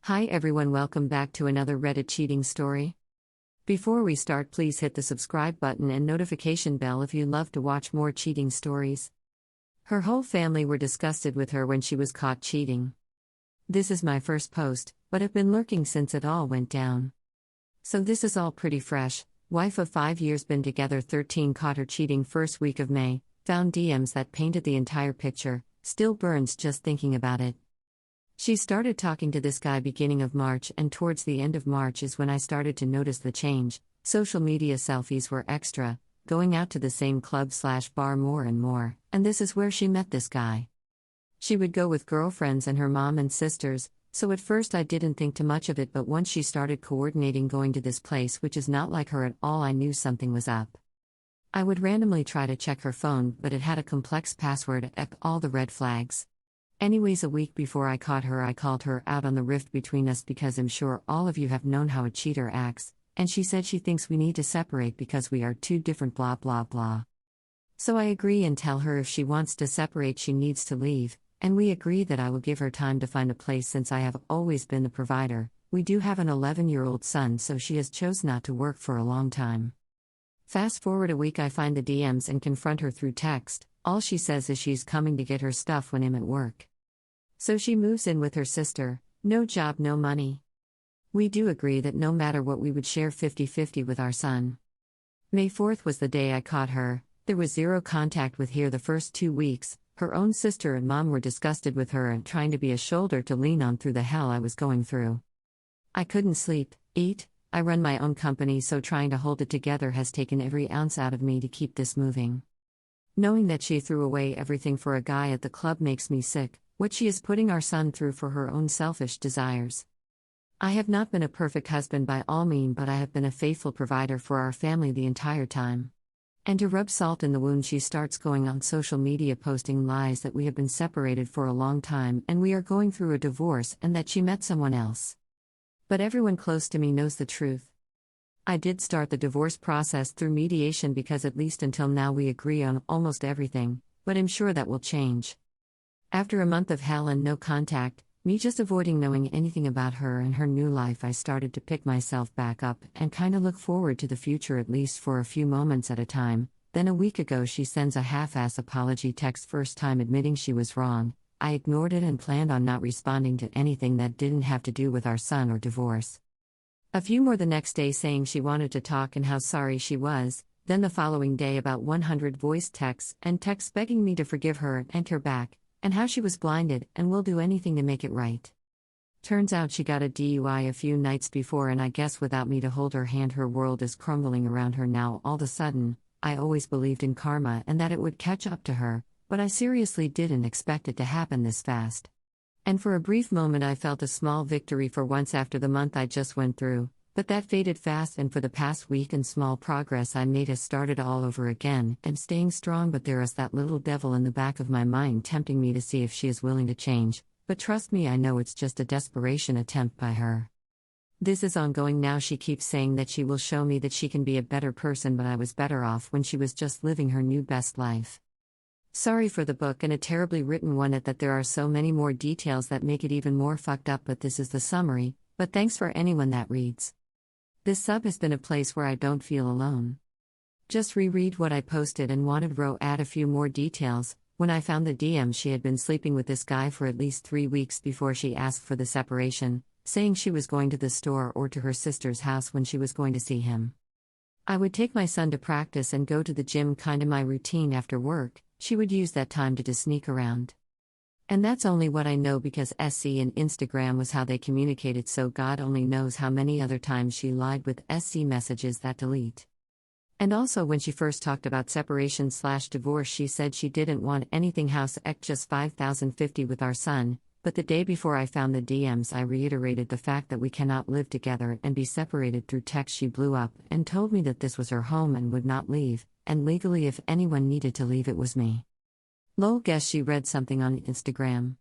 Hi everyone, welcome back to another Reddit cheating story. Before we start, please hit the subscribe button and notification bell if you love to watch more cheating stories. Her whole family were disgusted with her when she was caught cheating. This is my first post, but have been lurking since it all went down. So this is all pretty fresh. Wife of 5 years, been together 13, caught her cheating first week of May, found DMs that painted the entire picture, still burns just thinking about it. She started talking to this guy beginning of March, and towards the end of March is when I started to notice the change. Social media selfies were extra, going out to the same club/bar more and more, and this is where she met this guy. She would go with girlfriends and her mom and sisters, so at first I didn't think too much of it, but once she started coordinating going to this place, which is not like her at all, I knew something was up. I would randomly try to check her phone, but it had a complex password, all the red flags. Anyways, a week before I caught her, I called her out on the rift between us because I'm sure all of you have known how a cheater acts, and she said she thinks we need to separate because we are two different blah blah blah. So I agree and tell her if she wants to separate she needs to leave, and we agree that I will give her time to find a place since I have always been the provider. We do have an 11-year-old son, so she has chosen not to work for a long time. Fast forward a week, I find the DMs and confront her through text. All she says is she's coming to get her stuff when I'm at work. So she moves in with her sister, no job, no money. We do agree that no matter what we would share 50-50 with our son. May 4th was the day I caught her. There was zero contact with her the first 2 weeks. Her own sister and mom were disgusted with her and trying to be a shoulder to lean on through the hell I was going through. I couldn't sleep, eat. I run my own company, so trying to hold it together has taken every ounce out of me to keep this moving. Knowing that she threw away everything for a guy at the club makes me sick. What she is putting our son through for her own selfish desires. I have not been a perfect husband by all means, but I have been a faithful provider for our family the entire time. And to rub salt in the wound, she starts going on social media posting lies that we have been separated for a long time and we are going through a divorce and that she met someone else. But everyone close to me knows the truth. I did start the divorce process through mediation because at least until now we agree on almost everything, but I'm sure that will change. After a month of hell and no contact, me just avoiding knowing anything about her and her new life, I started to pick myself back up and kinda look forward to the future, at least for a few moments at a time. Then a week ago she sends a half-ass apology text, first time admitting she was wrong. I ignored it and planned on not responding to anything that didn't have to do with our son or divorce. A few more the next day saying she wanted to talk and how sorry she was. Then the following day about 100 voice texts and texts begging me to forgive her and her back, and how she was blinded and will do anything to make it right. Turns out she got a DUI a few nights before, and I guess without me to hold her hand her world is crumbling around her now all of a sudden. I always believed in karma and that it would catch up to her, but I seriously didn't expect it to happen this fast. And for a brief moment I felt a small victory for once after the month I just went through, but that faded fast, and for the past week and small progress I made has started all over again. I'm staying strong, but there is that little devil in the back of my mind tempting me to see if she is willing to change, but trust me, I know it's just a desperation attempt by her. This is ongoing now. She keeps saying that she will show me that she can be a better person, but I was better off when she was just living her new best life. Sorry for the book and a terribly written one at that. There are so many more details that make it even more fucked up, but this is the summary, but thanks for anyone that reads. This sub has been a place where I don't feel alone. Just reread what I posted and wanted add a few more details. When I found the DM, she had been sleeping with this guy for at least 3 weeks before she asked for the separation, saying she was going to the store or to her sister's house when she was going to see him. I would take my son to practice and go to the gym, kinda my routine after work. She would use that time to just sneak around. And that's only what I know because SC and Instagram was how they communicated, so God only knows how many other times she lied with SC messages that delete. And also when she first talked about separation/divorce, she said she didn't want anything house just 5,050 with our son, but the day before I found the DMs I reiterated the fact that we cannot live together and be separated through text. She blew up and told me that this was her home and would not leave, and legally if anyone needed to leave it was me. Lol, guess she read something on Instagram.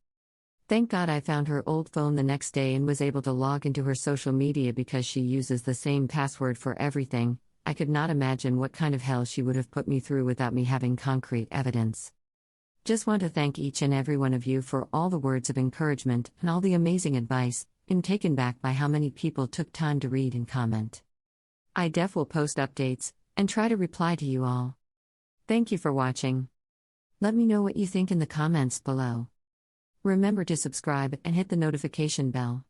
Thank God I found her old phone the next day and was able to log into her social media because she uses the same password for everything. I could not imagine what kind of hell she would have put me through without me having concrete evidence. Just want to thank each and every one of you for all the words of encouragement and all the amazing advice. I'm taken back by how many people took time to read and comment. I will post updates and try to reply to you all. Thank you for watching. Let me know what you think in the comments below. Remember to subscribe and hit the notification bell.